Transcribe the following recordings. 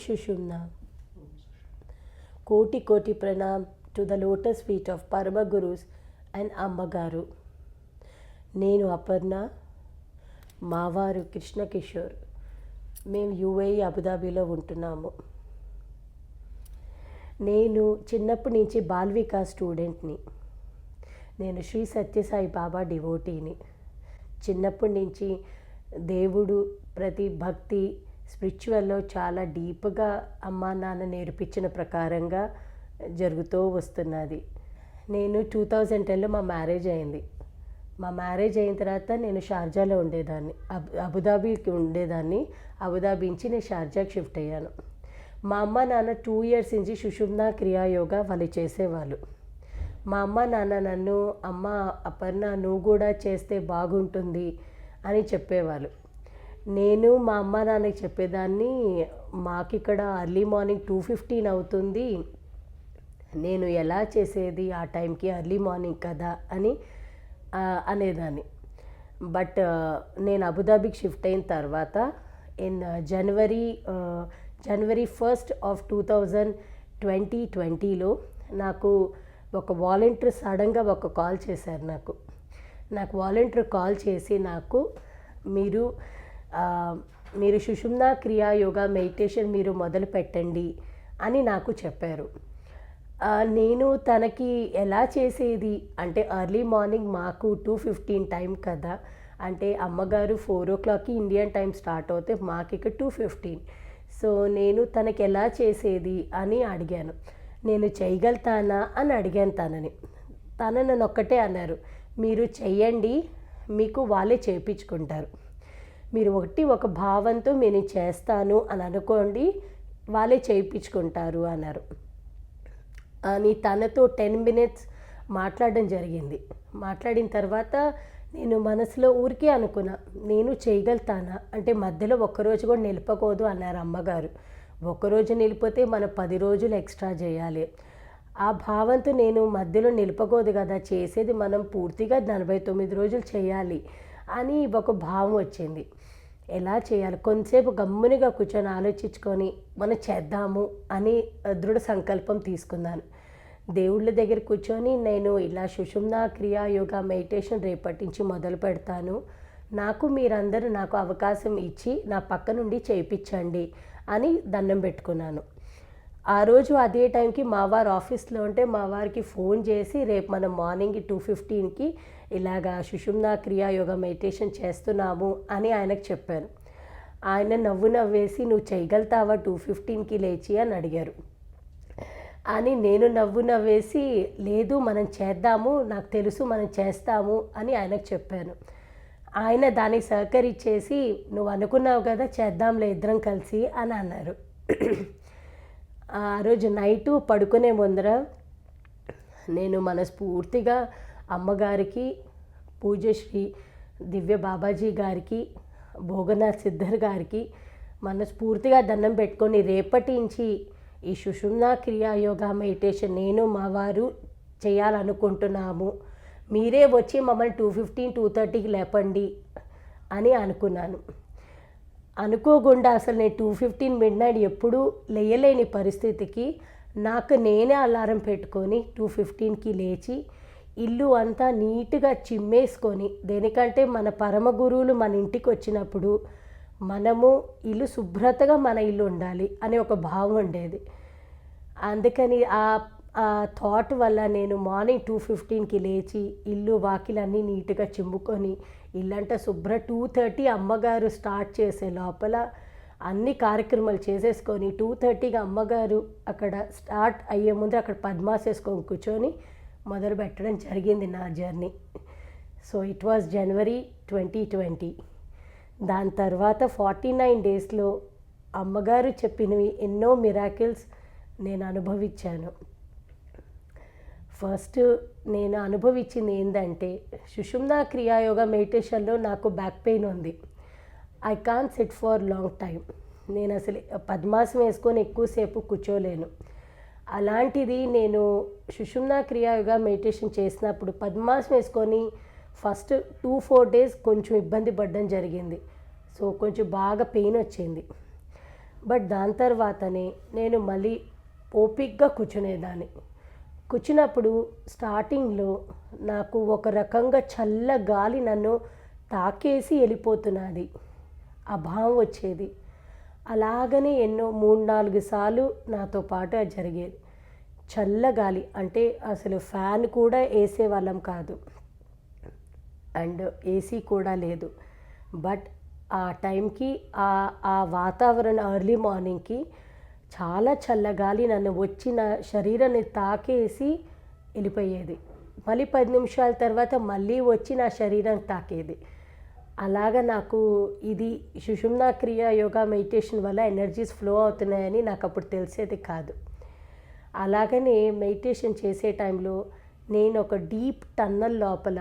Shushumna. Koti Koti Pranam to the lotus feet of Parama Gurus and Ammagaru. నేను అపర్ణ, మావారు కృష్ణ కిషోర్. మేము UAE అబుదాబీలో ఉంటున్నాము. నేను చిన్నప్పటి నుంచి బాల్ వికాస్ స్టూడెంట్ని. నేను శ్రీ సత్యసాయి బాబా డివోటీని. చిన్నప్పటి నుంచి దేవుడు ప్రతి భక్తి స్పిరిచువల్లో చాలా డీప్గా అమ్మా నాన్న నేర్పించిన ప్రకారంగా జరుగుతూ వస్తున్నది. నేను 2010లో మా మ్యారేజ్ అయింది. మా మ్యారేజ్ అయిన తర్వాత నేను షార్జాలో ఉండేదాన్ని, అబుదాబీకి ఉండేదాన్ని. అబుదాబీ నుంచి నేను షార్జాకి షిఫ్ట్ అయ్యాను. మా అమ్మ నాన్న 2 years నుంచి సుషుమ్నా క్రియాయోగా వాళ్ళు చేసేవాళ్ళు. మా అమ్మ నాన్న నన్ను, అమ్మ అపర్ణ నువ్వు కూడా చేస్తే బాగుంటుంది అని చెప్పేవాళ్ళు. నేను మా అమ్మ నాన్నకి చెప్పేదాన్ని, మాకు ఇక్కడ ఎర్లీ మార్నింగ్ 2:15 అవుతుంది, నేను ఎలా చేసేది ఆ టైంకి, ఎర్లీ మార్నింగ్ కదా అని అనేదాన్ని. బట్ నేను అబుదాబీకి షిఫ్ట్ అయిన తర్వాత ఇన్ జనవరి 1st of 2020లో నాకు ఒక వాలంటీర్ సడన్గా ఒక కాల్ చేశారు. నాకు వాలంటీర్ కాల్ చేసి మీరు సుషుమ్నా క్రియా యోగా మెడిటేషన్ మీరు మొదలు పెట్టండి అని నాకు చెప్పారు. నేను తనకి ఎలా చేసేది అంటే ఎర్లీ మార్నింగ్ మాకు 2:15 టైం కదా, అంటే అమ్మగారు 4 o'clockకి ఇండియన్ టైం స్టార్ట్ అవుతే మాకు ఇక్కడ 2:15. సో నేను తనకి ఎలా చేసేది అని అడిగాను. నేను చేయగలుగుతానా అని అడిగాను తనని. తన నన్ను ఒక్కటే అన్నారు, మీరు చెయ్యండి, మీకు వాళ్ళే చేయించుకుంటారు. మీరు ఒక భావంతో నేను చేస్తాను అని అనుకోండి, వాళ్ళే చేయించుకుంటారు అన్నారు. అని తనతో 10 minutes మాట్లాడడం జరిగింది. మాట్లాడిన తర్వాత నేను మనసులో ఊరికే అనుకున్నా, నేను చేయగలుగుతానా అంటే మధ్యలో ఒక్కరోజు కూడా నిలపకూడదు అన్నారు అమ్మగారు. ఒక్కరోజు నిలిపితే మనం 10 రోజులు ఎక్స్ట్రా చేయాలి. ఆ భావంతో నేను మధ్యలో నిలపకూడదు కదా, చేసేది మనం పూర్తిగా 49 రోజులు చేయాలి అని ఒక భావం వచ్చింది. ఎలా చేయాలి, కొంతసేపు గమ్మునిగా కూర్చొని ఆలోచించుకొని మనం చేద్దాము అని దృఢ సంకల్పం తీసుకున్నాను. దేవుళ్ళ దగ్గర కూర్చొని నేను ఇలా సుషుమ్నా క్రియా యోగా మెడిటేషన్ రేపటి నుంచి మొదలు పెడతాను, మీరందరూ నాకు అవకాశం ఇచ్చి నా పక్క నుండి చేయించండి అని దండం పెట్టుకున్నాను. ఆ రోజు అదే టైంకి మా వారు ఆఫీస్లో ఉంటే మా వారికి ఫోన్ చేసి రేపు మనం మార్నింగ్ 2:15కి ఇలాగా సుషుమ్నా క్రియా యోగా మెడిటేషన్ చేస్తున్నాము అని ఆయనకు చెప్పాను. ఆయన నవ్వేసి నువ్వు చేయగలుగుతావా 2:15కి లేచి అని అడిగారు. అని నేను నవ్వేసి లేదు మనం చేద్దాము, నాకు తెలుసు మనం చేస్తాము అని ఆయనకు చెప్పాను. ఆయన దానికి సహకరించేసి నువ్వు అనుకున్నావు కదా చేద్దాంలే ఇద్దరం కలిసి అని అన్నారు. ఆ రోజు నైటు పడుకునే ముందర నేను మనస్ఫూర్తిగా అమ్మగారికి, పూజశ్రీ దివ్య బాబాజీ గారికి, భోగనాథ్ సిద్ధర్ గారికి మనస్ఫూర్తిగా దండం పెట్టుకొని రేపటి నుంచి ఈ సుషుమ్నా క్రియా యోగా మెడిటేషన్ నేను మా వారు చేయాలనుకుంటున్నాము, మీరే వచ్చి మమ్మల్ని 2:15 2:30కి లేపండి అని అనుకున్నాను. అనుకోకుండా అసలు నేను 2:15 midnight ఎప్పుడూ లేయలేని పరిస్థితికి నాకు నేనే అలారం పెట్టుకొని 2:15కి లేచి ఇల్లు అంతా నీట్గా చిమ్మేసుకొని, దేనికంటే మన పరమ గురువులు మన ఇంటికి వచ్చినప్పుడు మనము ఇల్లు శుభ్రతగా మన ఇల్లు ఉండాలి అనే ఒక భావం ఉండేది. అందుకని ఆ థాట్ వల్ల నేను మార్నింగ్ 2:15కి లేచి ఇల్లు వాకిలన్నీ నీట్గా చిమ్ముకొని ఇల్లంతా 2:30 అమ్మగారు స్టార్ట్ చేసే లోపల అన్ని కార్యక్రమాలు చేసేసుకొని 2:30కి అమ్మగారు అక్కడ స్టార్ట్ అయ్యే ముందు అక్కడ పద్మాసేసుకొని కూర్చొని మొదలు పెట్టడం జరిగింది నా జర్నీ. సో ఇట్ వాజ్ జనవరి 2020. దాని తర్వాత 49 daysలో అమ్మగారు చెప్పినవి ఎన్నో మిరాకిల్స్ నేను అనుభవించాను. ఫస్ట్ నేను అనుభవించింది ఏంటంటే సుషుమ్నా క్రియాయోగా మెడిటేషన్లో నాకు బ్యాక్ పెయిన్ ఉంది. I can't SIT for long time. నేను అసలు పద్మాసం వేసుకొని ఎక్కువసేపు కూర్చోలేను. అలాంటిది నేను సుషుమ్నా క్రియాయోగా మెడిటేషన్ చేసినప్పుడు పద్మాసం వేసుకొని ఫస్ట్ 2-4 days కొంచెం ఇబ్బంది పడడం జరిగింది. సో కొంచెం బాగా పెయిన్ వచ్చింది. బట్ దాని తర్వాతనే నేను మళ్ళీ ఓపిక్గా కూర్చునేదాన్ని. కూర్చున్నప్పుడు స్టార్టింగ్లో నాకు ఒక రకంగా చల్ల గాలి నన్ను తాకేసి వెళ్ళిపోతున్నది, ఆ భావం వచ్చేది. అలాగనే ఎన్నో 3-4 సార్లు నాతో పాటు అది జరిగేది. చల్లగాలి అంటే అసలు ఫ్యాన్ కూడా వేసేవాళ్ళం కాదు, అండ్ ఏసీ కూడా లేదు. బట్ ఆ టైంకి ఆ వాతావరణం ఎర్లీ మార్నింగ్కి చాలా చల్లగాలి నన్ను వచ్చి నా శరీరాన్ని తాకేసి వెళ్ళిపోయేది. మళ్ళీ 10 నిమిషాల తర్వాత మళ్ళీ వచ్చి నా శరీరం తాకేది. అలాగా నాకు ఇది సుషుమ్నా క్రియ యోగా మెడిటేషన్ వల్ల ఎనర్జీస్ ఫ్లో అవుతున్నాయని నాకు అప్పుడు తెలిసేది కాదు. అలాగనే మెడిటేషన్ చేసే టైంలో నేను ఒక డీప్ టన్నల్ లోపల,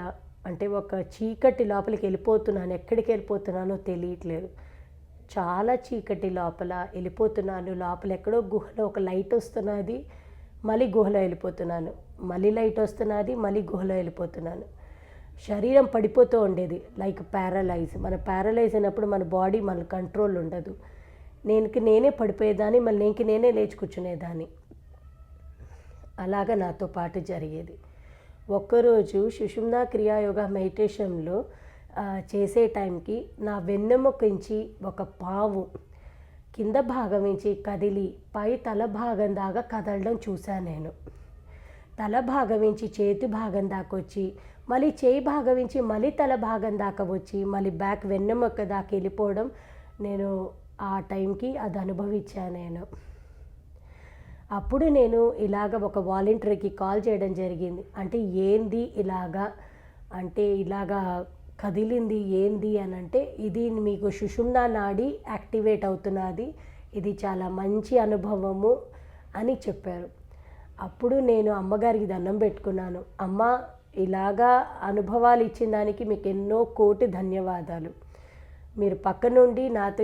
అంటే ఒక చీకటి లోపలికి వెళ్ళిపోతున్నాను. ఎక్కడికి వెళ్ళిపోతున్నానో తెలియట్లేదు. చాలా చీకటి లోపల వెళ్ళిపోతున్నాను. లోపల ఎక్కడో గుహలో ఒక లైట్ వస్తున్నది, మళ్ళీ గుహలో వెళ్ళిపోతున్నాను. మళ్ళీ లైట్ వస్తున్నది, మళ్ళీ గుహలో వెళ్ళిపోతున్నాను. శరీరం పడిపోతూ ఉండేది, లైక్ ప్యారలైజ్. మన ప్యారలైజ్ అయినప్పుడు మన బాడీ మన కంట్రోల్ ఉండదు. నేనే పడిపోయేదాన్ని, మళ్ళీ నేనే లేచి కూర్చునేదాన్ని. అలాగా నాతో పాటు జరిగేది. ఒక్కరోజు సుషుమ్నా క్రియాయోగా మెడిటేషన్లో చేసే టైంకి నా వెన్నెముకించి ఒక పావు కింద భాగం నుంచి కదిలి పై తల భాగం దాకా కదలడం చూశాను నేను. తల భాగం నుంచి చేతి భాగం దాకా వచ్చి, మళ్ళీ చేయి భాగం నుంచి మళ్ళీ తల భాగం దాకా వచ్చి, మళ్ళీ బ్యాక్ వెన్నెముక దాకా వెళ్ళిపోవడం నేను ఆ టైంకి అది అనుభవించాను నేను. అప్పుడు నేను ఇలాగ ఒక వాలంటీర్కి కాల్ చేయడం జరిగింది. అంటే ఏంది ఇలాగా, అంటే ఇలాగా కదిలింది ఏంది అని అంటే, ఇది మీకు సుషుమ్నా నాడి యాక్టివేట్ అవుతున్నది, ఇది చాలా మంచి అనుభవము అని చెప్పారు. అప్పుడు నేను అమ్మగారికి దండం పెట్టుకున్నాను. అమ్మ, ఇలాగా అనుభవాలు ఇచ్చిన దానికి మీకు ఎన్నో కోటి ధన్యవాదాలు. మీరు పక్క నుండి నాతో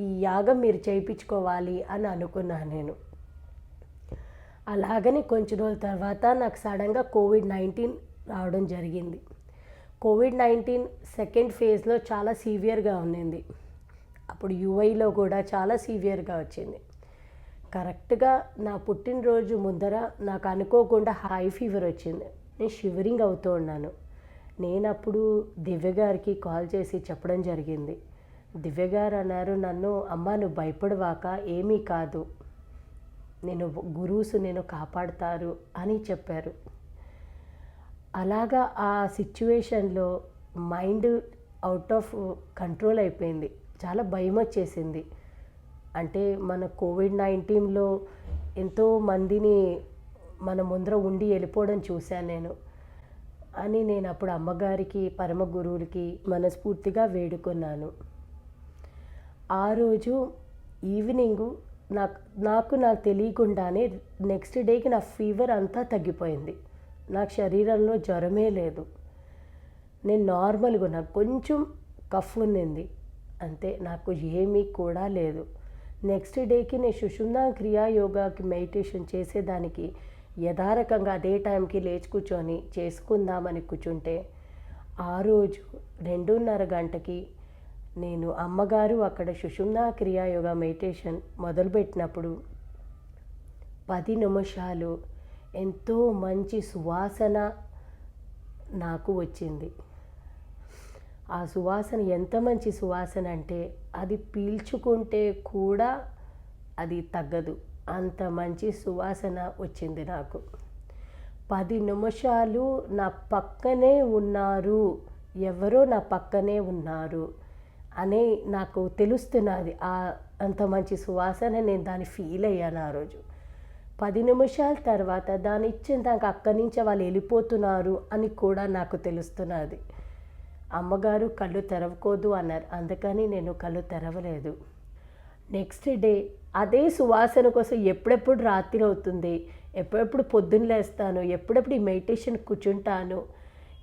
ఈ యాగం మీరు చేయించుకోవాలి అని అనుకున్నాను నేను. అలాగని కొంచెం రోజుల తర్వాత నాకు సడన్గా కోవిడ్-19 రావడం జరిగింది. కోవిడ్-19 సెకండ్ ఫేజ్లో చాలా సీవియర్గా ఉన్నింది. అప్పుడు యూఐలో కూడా చాలా సీవియర్గా వచ్చింది. కరెక్ట్గా నా పుట్టినరోజు ముందర నాకు అనుకోకుండా హై ఫీవర్ వచ్చింది. నేను షివరింగ్ అవుతూ ఉన్నాను. నేను అప్పుడు దివ్య గారికి కాల్ చేసి చెప్పడం జరిగింది. దివ్య గారు అన్నారు నన్ను, అమ్మ నువ్వు భయపడవాక, ఏమీ కాదు, నేను గురూస్ నేను కాపాడుతారు అని చెప్పారు. అలాగా ఆ సిచ్యువేషన్లో మైండ్ అవుట్ ఆఫ్ కంట్రోల్ అయిపోయింది. చాలా భయం వచ్చేసింది. అంటే మన కోవిడ్-19లో ఎంతో మందిని మన ముందర ఉండి వెళ్ళిపోవడం చూశాను నేను అని నేను అప్పుడు అమ్మగారికి, పరమ గురువులకి మనస్ఫూర్తిగా వేడుకున్నాను. ఆ రోజు ఈవినింగు నాకు తెలియకుండానే నెక్స్ట్ డేకి నా ఫీవర్ అంతా తగ్గిపోయింది. నాకు శరీరంలో జ్వరమే లేదు. నేను నార్మల్గా, నాకు కొంచెం కఫ్ ఉన్నింది అంతే, నాకు ఏమీ కూడా లేదు. నెక్స్ట్ డేకి నేను సుషుమ్నా క్రియా యోగాకి మెడిటేషన్ చేసేదానికి యథారకంగా అదే టైంకి లేచి కూర్చొని చేసుకుందామని కూర్చుంటే, ఆ రోజు 2:30 గంటకి నేను అమ్మగారు అక్కడ సుషుమ్నా క్రియా యోగా మెడిటేషన్ మొదలుపెట్టినప్పుడు 10 నిమిషాలు ఎంతో మంచి సువాసన నాకు వచ్చింది. ఆ సువాసన ఎంత మంచి సువాసన అంటే అది పీల్చుకుంటే కూడా అది తగ్గదు, అంత మంచి సువాసన వచ్చింది నాకు. 10 నిమిషాలు నా పక్కనే ఉన్నారు, ఎవరో నా పక్కనే ఉన్నారు అని నాకు తెలుస్తున్నది. అంత మంచి సువాసన నేను దాన్ని ఫీల్ అయ్యాను ఆ రోజు. 10 నిమిషాల తర్వాత దాన్ని ఇచ్చిన దాకా అక్కడి నుంచి వాళ్ళు వెళ్ళిపోతున్నారు అని కూడా నాకు తెలుస్తున్నది. అమ్మగారు కళ్ళు తెరవకూడదు అన్నారు, అందుకని నేను కళ్ళు తెరవలేదు. నెక్స్ట్ డే అదే సువాసన కోసం ఎప్పుడెప్పుడు రాత్రి అవుతుంది, ఎప్పుడెప్పుడు పొద్దున్న లేస్తాను, ఎప్పుడెప్పుడు ఈ మెడిటేషన్ కూర్చుంటాను,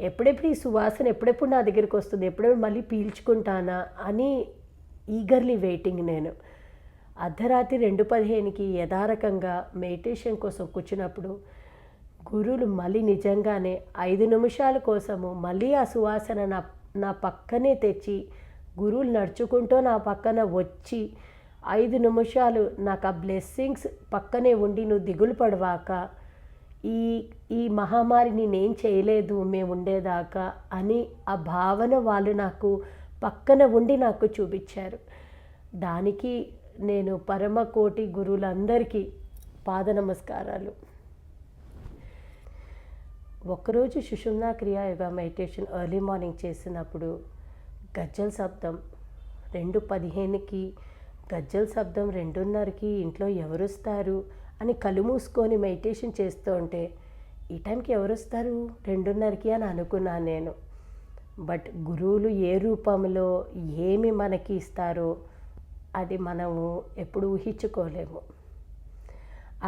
ఎప్పుడెప్పుడు ఈ సువాసన ఎప్పుడెప్పుడు నా దగ్గరికి వస్తుంది, ఎప్పుడెప్పుడు మళ్ళీ పీల్చుకుంటానా అని ఈగర్లీ వెయిటింగ్ నేను. అర్ధరాత్రి 2:15కి యథారకంగా మెడిటేషన్ కోసం కూర్చున్నప్పుడు గురువులు మళ్ళీ నిజంగానే 5 నిమిషాల కోసము మళ్ళీ ఆ సువాసన నా పక్కనే తెచ్చి, గురువులు నడుచుకుంటూ నా పక్కన వచ్చి 5 నిమిషాలు నాకు ఆ బ్లెస్సింగ్స్ పక్కనే ఉండి నువ్వు దిగులు పడవాక, ఈ ఈ మహమ్మారి నేనేం చేయలేదు మేము ఉండేదాకా అని ఆ భావన వాళ్ళు నాకు పక్కన ఉండి నాకు చూపించారు. దానికి నేను పరమకోటి గురువులందరికీ పాద నమస్కారాలు. ఒకరోజు సుషుమ్నా క్రియా యోగా మెడిటేషన్ ఎర్లీ మార్నింగ్ చేసినప్పుడు గజ్జల శబ్దం 2:15కి, గజ్జల శబ్దం 2:30కి ఇంట్లో ఎవరొస్తారు అని కళ్ళు మూసుకొని మెడిటేషన్ చేస్తూ ఉంటే ఈ టైంకి ఎవరొస్తారు 2:30కి అని అనుకున్నాను నేను. బట్ గురువులు ఏ రూపంలో ఏమి మనకి ఇస్తారో అది మనము ఎప్పుడు ఊహించుకోలేము.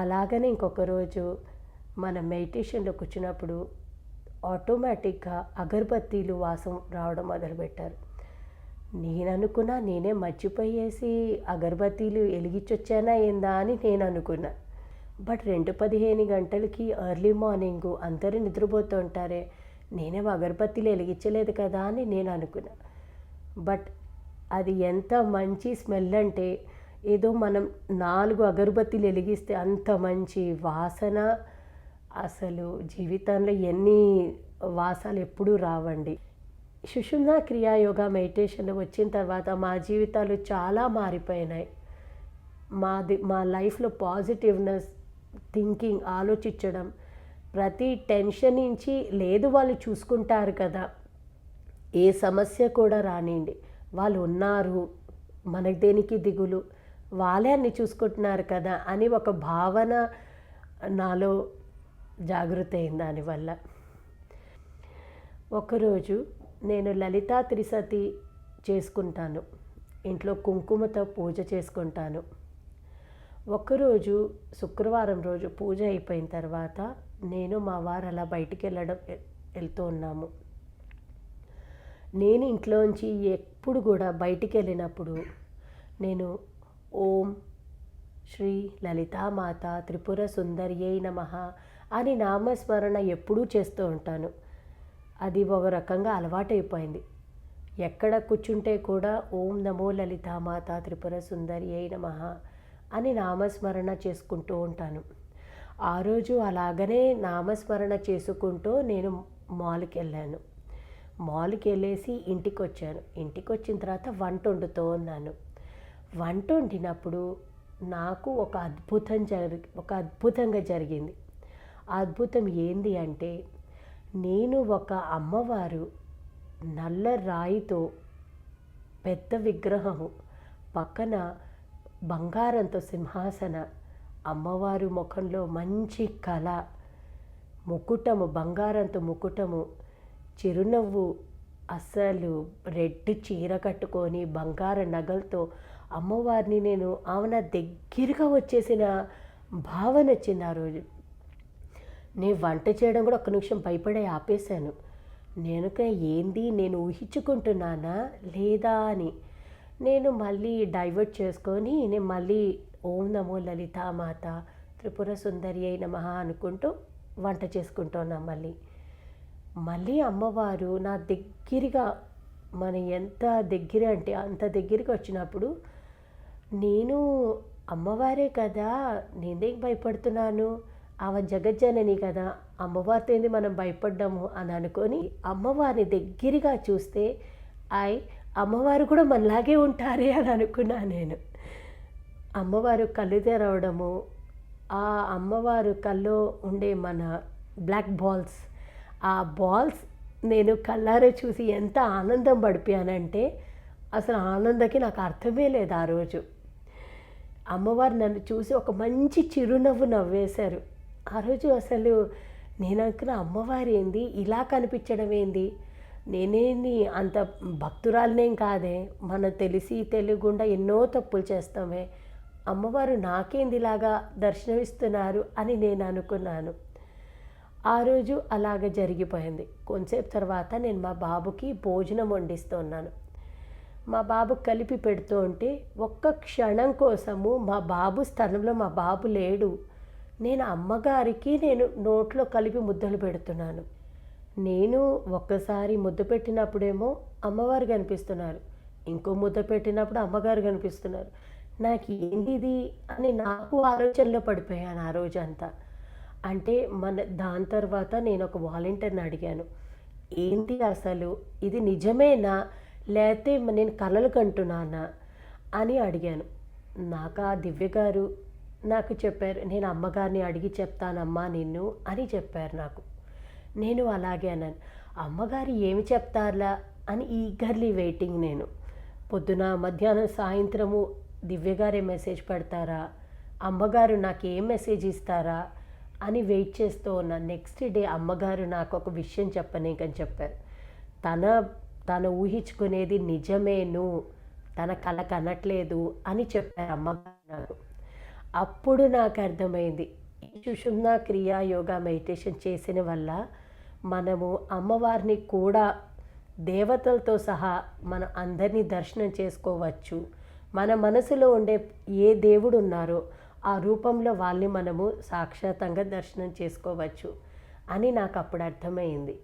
అలాగనే ఇంకొక రోజు మన మెడిటేషన్లో కూర్చున్నప్పుడు ఆటోమేటిక్గా అగరబత్తీలు వాసన రావడం మొదలుపెట్టారు. నేను అనుకున్నా నేనే మర్చిపోయేసి అగరబత్తీలు వెలిగించొచ్చానా ఏందా అని నేను అనుకున్నా. బట్ 2:15 గంటలకి ఎర్లీ మార్నింగు అందరూ నిద్రపోతూ ఉంటారే, నేనేమో అగరబత్తీలు వెలిగించలేదు కదా అని నేను అనుకున్నా. బట్ అది ఎంత మంచి స్మెల్ అంటే, ఏదో మనం 4 అగరబత్తీలు వెలిగిస్తే అంత మంచి వాసన. అసలు జీవితంలో ఎన్ని వాసాలు ఎప్పుడూ రావండి. సుషుమ్నా క్రియా యోగా మెడిటేషన్ వచ్చిన తర్వాత మా జీవితాలు చాలా మారిపోయినాయి. మా లైఫ్లో పాజిటివ్నెస్ థింకింగ్, ఆలోచించడం, ప్రతి టెన్షన్ నుంచి లేదు వాళ్ళు చూసుకుంటారు కదా, ఏ సమస్య కూడా రానివ్వండి, వాళ్ళు ఉన్నారు, మనకు దేనికి దిగులు, వాళ్ళే అన్ని చూసుకుంటున్నారు కదా అని ఒక భావన నాలో జాగృతి అయింది దానివల్ల. ఒకరోజు నేను లలితా త్రిసతి చేసుకుంటాను, ఇంట్లో కుంకుమతో పూజ చేసుకుంటాను. ఒకరోజు శుక్రవారం రోజు పూజ అయిపోయిన తర్వాత నేను మా వారు అలా బయటికి వెళ్తూ ఉన్నాము. నేను ఇంట్లోంచి ఎప్పుడు కూడా బయటికి వెళ్ళినప్పుడు నేను ఓం శ్రీ లలితామాత త్రిపుర సుందర్యై నమః అని నామస్మరణ ఎప్పుడూ చేస్తూ ఉంటాను. అది ఒక రకంగా అలవాటైపోయింది. ఎక్కడ కూర్చుంటే కూడా ఓం నమో లలితామాత త్రిపుర సుందర్యై నమః అని నామస్మరణ చేసుకుంటూ ఉంటాను. ఆ రోజు అలాగనే నామస్మరణ చేసుకుంటూ నేను మాల్కి వెళ్ళాను. మాల్కి వెళ్ళేసి ఇంటికి వచ్చాను. ఇంటికి వచ్చిన తర్వాత వంట వండుతూ ఉన్నాను. వంట వండినప్పుడు నాకు ఒక అద్భుతంగా జరిగింది. ఆ అద్భుతం ఏంది అంటే, నేను ఒక అమ్మవారు నల్ల రాయితో పెద్ద విగ్రహము పక్కన బంగారంతో సింహాసన, అమ్మవారు ముఖంలో మంచి కళ, ముకుటము, బంగారంతో ముకుటము, చిరునవ్వు, అస్సలు రెడ్ చీర కట్టుకొని బంగార నగలతో అమ్మవారిని నేను ఆమె దగ్గరగా వచ్చేసిన భావన వచ్చింది. ఆ రోజు నేను వంట చేయడం కూడా ఒక్క నిమిషం భయపడే ఆపేశాను. ఏంది నేను ఊహించుకుంటున్నానా లేదా అని నేను మళ్ళీ డైవర్ట్ చేసుకొని నేను మళ్ళీ ఓం నమో లలితామాత త్రిపుర సుందర్యై నమః అనుకుంటూ వంట చేసుకుంటున్నా. మళ్ళీ అమ్మవారు నా దగ్గరగా, మన ఎంత దగ్గర అంటే అంత దగ్గరికి వచ్చినప్పుడు నేను అమ్మవారే కదా, నేనేం భయపడుతున్నాను, ఆమె జగజ్జనని కదా, అమ్మవారితో ఏంది మనం భయపడ్డాము అని అనుకొని అమ్మవారిని దగ్గరగా చూస్తే అమ్మవారు కూడా మనలాగే ఉంటారే అని అనుకున్నా నేను. అమ్మవారు కళ్ళు తెరవడము, ఆ అమ్మవారు కల్లో ఉండే మన బ్లాక్ బాల్స్, ఆ బాల్స్ నేను కళ్ళారా చూసి ఎంత ఆనందం పడిపోయానంటే అసలు ఆనందకి నాకు అర్థమే లేదు. ఆ రోజు అమ్మవారు నన్ను చూసి ఒక మంచి చిరునవ్వు నవ్వేశారు. ఆ రోజు అసలు నేను అనుకున్న అమ్మవారు ఏంది ఇలా కనిపించడం ఏంది, నేనేంది అంత భక్తురాలనేం కాదే, మన తెలియకుండా ఎన్నో తప్పులు చేస్తామే, అమ్మవారు నాకేంది ఇలాగా దర్శనమిస్తున్నారు అని నేను అనుకున్నాను. ఆ రోజు అలాగ జరిగిపోయింది. కొంతసేపు తర్వాత నేను మా బాబుకి భోజనం వండిస్తున్నాను. మా బాబు కలిపి పెడుతూ ఉంటే ఒక్క క్షణం కోసము మా బాబు స్థలంలో మా బాబు లేడు. నేను అమ్మగారికి నోట్లో కలిపి ముద్దలు పెడుతున్నాను. నేను ఒక్కసారి ముద్ద పెట్టినప్పుడేమో అమ్మవారు కనిపిస్తున్నారు, ఇంకో ముద్ద పెట్టినప్పుడు అమ్మగారు కనిపిస్తున్నారు. నాకు ఏంటిది అని నాకు ఆలోచనలో పడిపోయాను ఆ రోజంతా. అంటే దాని తర్వాత నేను ఒక వాలంటీర్‌ని అడిగాను. ఏంటి అసలు? ఇది నిజమేనా? లేతే నేను కలలు కంటున్నానా? అని అడిగాను. నాకా దివ్య గారు నాకు చెప్పారు. "నేను అమ్మగారిని అడిగి చెప్తానమ్మా నిన్ను" అని చెప్పారు నాకు. నేను అలాగే అన్నాను. అమ్మగారు ఏమి చెప్తారులా అని ఈగర్‌లీ వెయిటింగ్ నేను. పొద్దున, మధ్యాహ్నం, సాయంత్రము దివ్య గారే మెసేజ్ పెడతారా? అమ్మగారు నాకేం మెసేజ్ ఇస్తారా? అని వెయిట్ చేస్తూ ఉన్నాను. నెక్స్ట్ డే అమ్మగారు నాకొక విషయం చెప్పనీకని చెప్పారు. తన తను ఊహించుకునేది నిజమేను. తన కల కనట్లేదు అని చెప్పారు అమ్మగారు నాకు. అప్పుడు నాకర్థమైంది. ఈ సుషుమ్నా క్రియా, యోగా, మెడిటేషన్ చేసిన వల్ల మనము అమ్మవారిని కూడా దేవతలతో సహా మనం అందరినీ దర్శనం చేసుకోవచ్చు. మన మనసులో ఉండే ఏ దేవుడు ఉన్నారో ఆ రూపంలో వాళ్ళని మనము సాక్షాత్తంగా దర్శనం చేసుకోవచ్చు అని నాకు అప్పుడు అర్థమైంది.